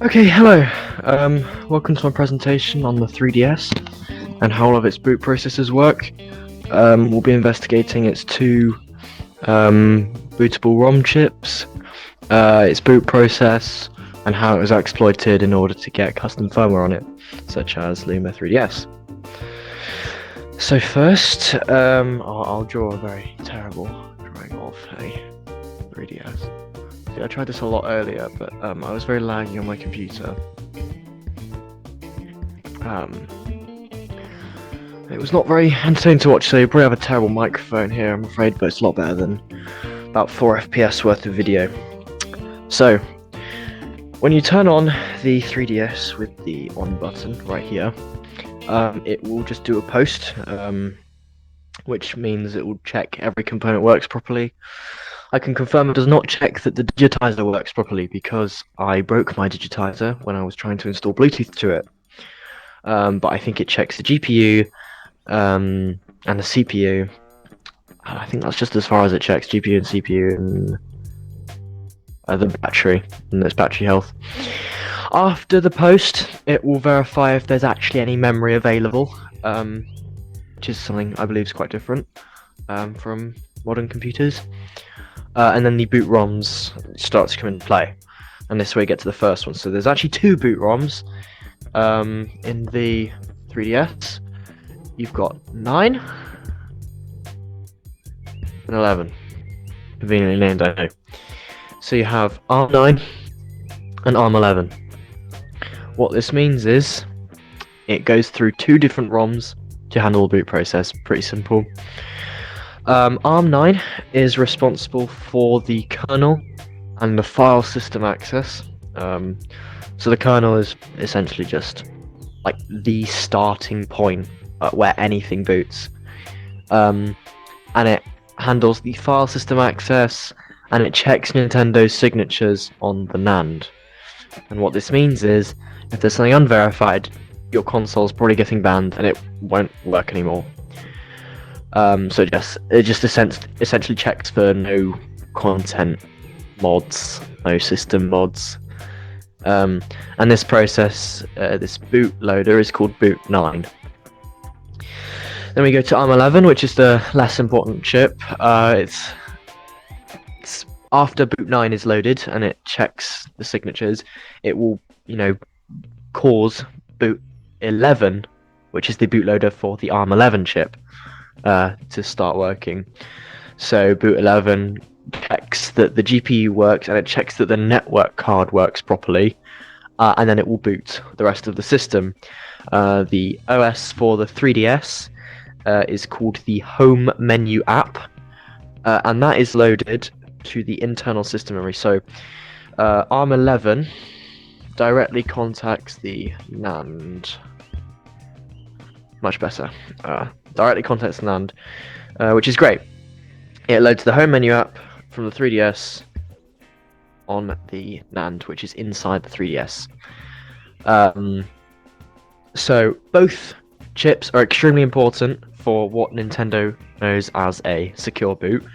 Okay, hello. Welcome to my presentation on the 3DS and how all of its boot processes work. We'll be investigating its two bootable ROM chips, its boot process, and how it was exploited in order to get custom firmware on it, such as Luma 3DS. So first, I'll draw a very terrible drawing of a 3DS. I tried this a lot earlier, but I was very laggy on my computer. It was not very entertaining to watch, so you probably have a terrible microphone here, I'm afraid, but it's a lot better than about 4 FPS worth of video. So, when you turn on the 3DS with the on button right here, it will just do a post, which means it will check every component works properly. I can confirm it does not check that the digitizer works properly because I broke my digitizer when I was trying to install Bluetooth to it. But I think it checks the GPU and the CPU. I think that's just as far as it checks GPU and CPU and the battery and its battery health. After the post, it will verify if there's actually any memory available, which is something I believe is quite different from modern computers. And then the boot ROMs start to come into play, and this way we get to the first one. So there's actually 2 boot ROMs in the 3DS. You've got 9 and 11, conveniently named, I know. So you have ARM9 and ARM11. What this means is it goes through 2 different ROMs to handle the boot process. Pretty simple. ARM9 is responsible for the kernel and the file system access. So the kernel is essentially just like the starting point where anything boots. And it handles the file system access, and it checks Nintendo's signatures on the NAND. And what this means is, if there's something unverified, your console's probably getting banned and it won't work anymore. So it just essentially checks for no content mods, no system mods. And this process, this bootloader, is called boot9. Then we go to ARM11, which is the less important chip. It's after boot9 is loaded and it checks the signatures, it will, cause boot11, which is the bootloader for the ARM11 chip, to start working. So boot11 checks that the GPU works and it checks that the network card works properly, and then it will boot the rest of the system. The OS for the 3DS is called the Home Menu app, and that is loaded to the internal system memory. So ARM11 directly contacts the NAND. Much better. Directly contacts the NAND, which is great. It loads the Home Menu app from the 3DS on the NAND, which is inside the 3DS. So both chips are extremely important for what Nintendo knows as a secure boot,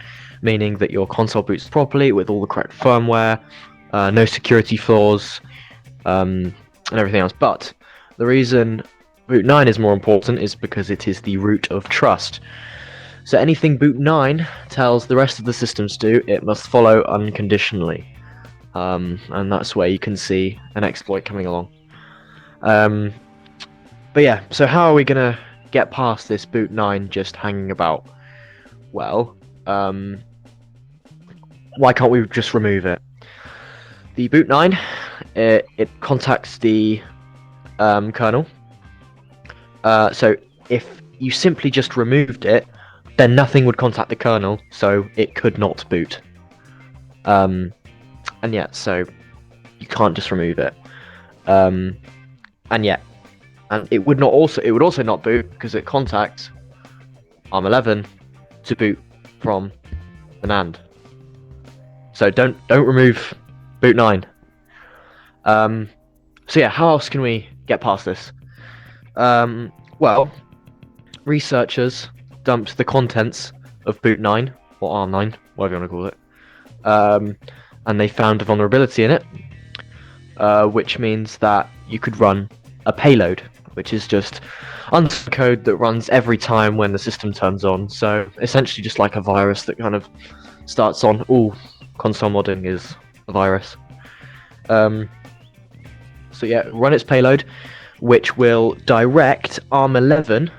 meaning that your console boots properly with all the correct firmware, no security flaws, and everything else. But the reason boot9 is more important is because it is the root of trust. So anything boot9 tells the rest of the systems to do, it must follow unconditionally. And that's where you can see an exploit coming along. But yeah, so how are we going to get past this boot9 just hanging about? Well, why can't we just remove it? The boot9, it contacts the kernel. So if you simply just removed it, then nothing would contact the kernel, so it could not boot. And yeah, so you can't just remove it. And it would also not boot because it contacts ARM11 to boot from the NAND. So don't remove boot9. So yeah, how else can we get past this? Well, researchers dumped the contents of boot9 or ARM9, whatever you want to call it, and they found a vulnerability in it. which means that you could run a payload, which is just unsigned code that runs every time when the system turns on. So essentially just like a virus that kind of starts on. All console modding is a virus. So yeah, run its payload, which will direct ARM11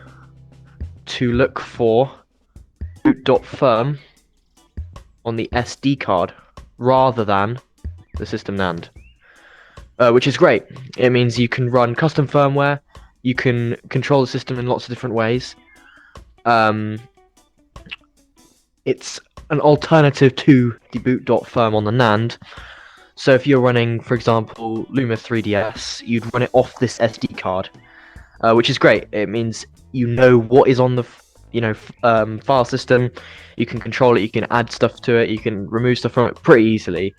to look for boot.firm on the SD card rather than the system NAND, which is great. It means you can run custom firmware, you can control the system in lots of different ways. It's an alternative to the boot.firm on the NAND. So if you're running, for example, Luma 3DS, you'd run it off this SD card, which is great. It means you know what is on the file system. You can control it. You can add stuff to it. You can remove stuff from it pretty easily.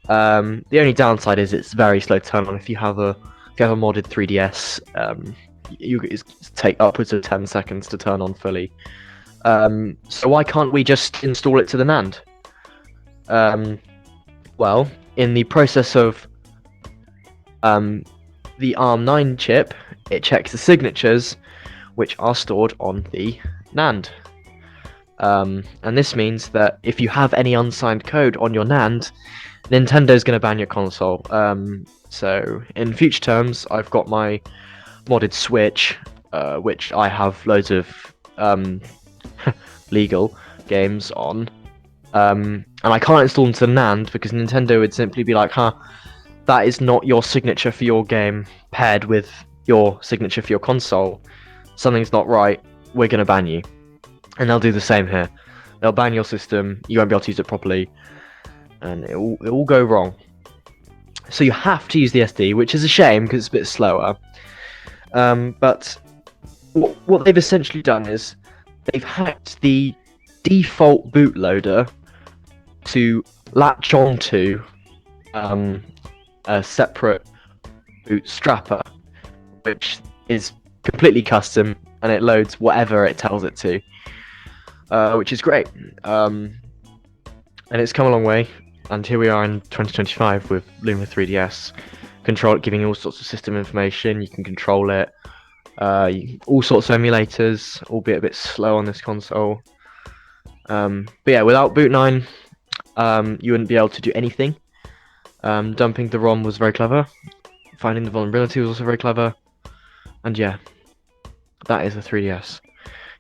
The only downside is it's very slow to turn on. If you have a modded 3DS, it take upwards of 10 seconds to turn on fully. So why can't we just install it to the NAND? Well, in the process of the ARM9 chip, it checks the signatures which are stored on the NAND. And this means that if you have any unsigned code on your NAND, Nintendo's going to ban your console. So in future terms, I've got my modded Switch, which I have loads of legal games on. And I can't install them to the NAND because Nintendo would simply be like, that is not your signature for your game paired with your signature for your console. Something's not right, we're going to ban you. And they'll do the same here. They'll ban your system, you won't be able to use it properly, and it will go wrong. So you have to use the SD, which is a shame because it's a bit slower. But what they've essentially done is they've hacked the default bootloader to latch onto a separate bootstrapper, which is completely custom, and it loads whatever it tells it to, which is great. And it's come a long way, and here we are in 2025 with Luma 3DS. Giving you all sorts of system information. You can control it. All sorts of emulators, albeit a bit slow on this console. But yeah, without Boot 9, you wouldn't be able to do anything. Dumping the ROM was very clever. Finding the vulnerability was also very clever. And yeah, that is a 3DS.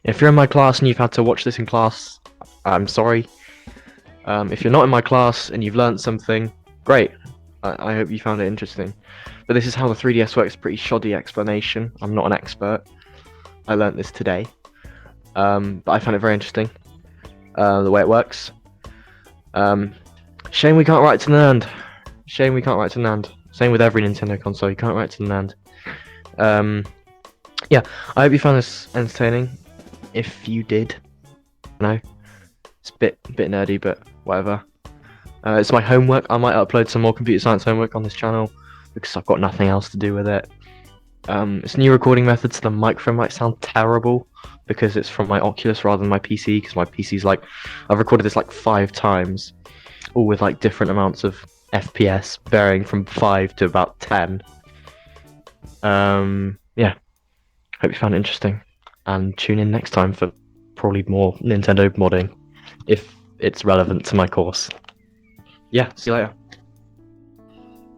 If you're in my class and you've had to watch this in class, I'm sorry. If you're not in my class and you've learned something, great. I hope you found it interesting. But this is how the 3DS works, pretty shoddy explanation. I'm not an expert. I learnt this today. But I found it very interesting, the way it works. Shame we can't write to the NAND. Shame we can't write to NAND. Same with every Nintendo console, you can't write to the NAND. Yeah, I hope you found this entertaining. If you did, no, it's a bit nerdy, but whatever. It's my homework. I might upload some more computer science homework on this channel because I've got nothing else to do with it. It's a new recording method, so the microphone might sound terrible because it's from my Oculus rather than my PC, because my PC's like, I've recorded this like 5 times, all with like different amounts of FPS varying from 5 to about 10. Yeah, hope you found it interesting, and tune in next time for probably more Nintendo modding if it's relevant to my course. Yeah, see you later.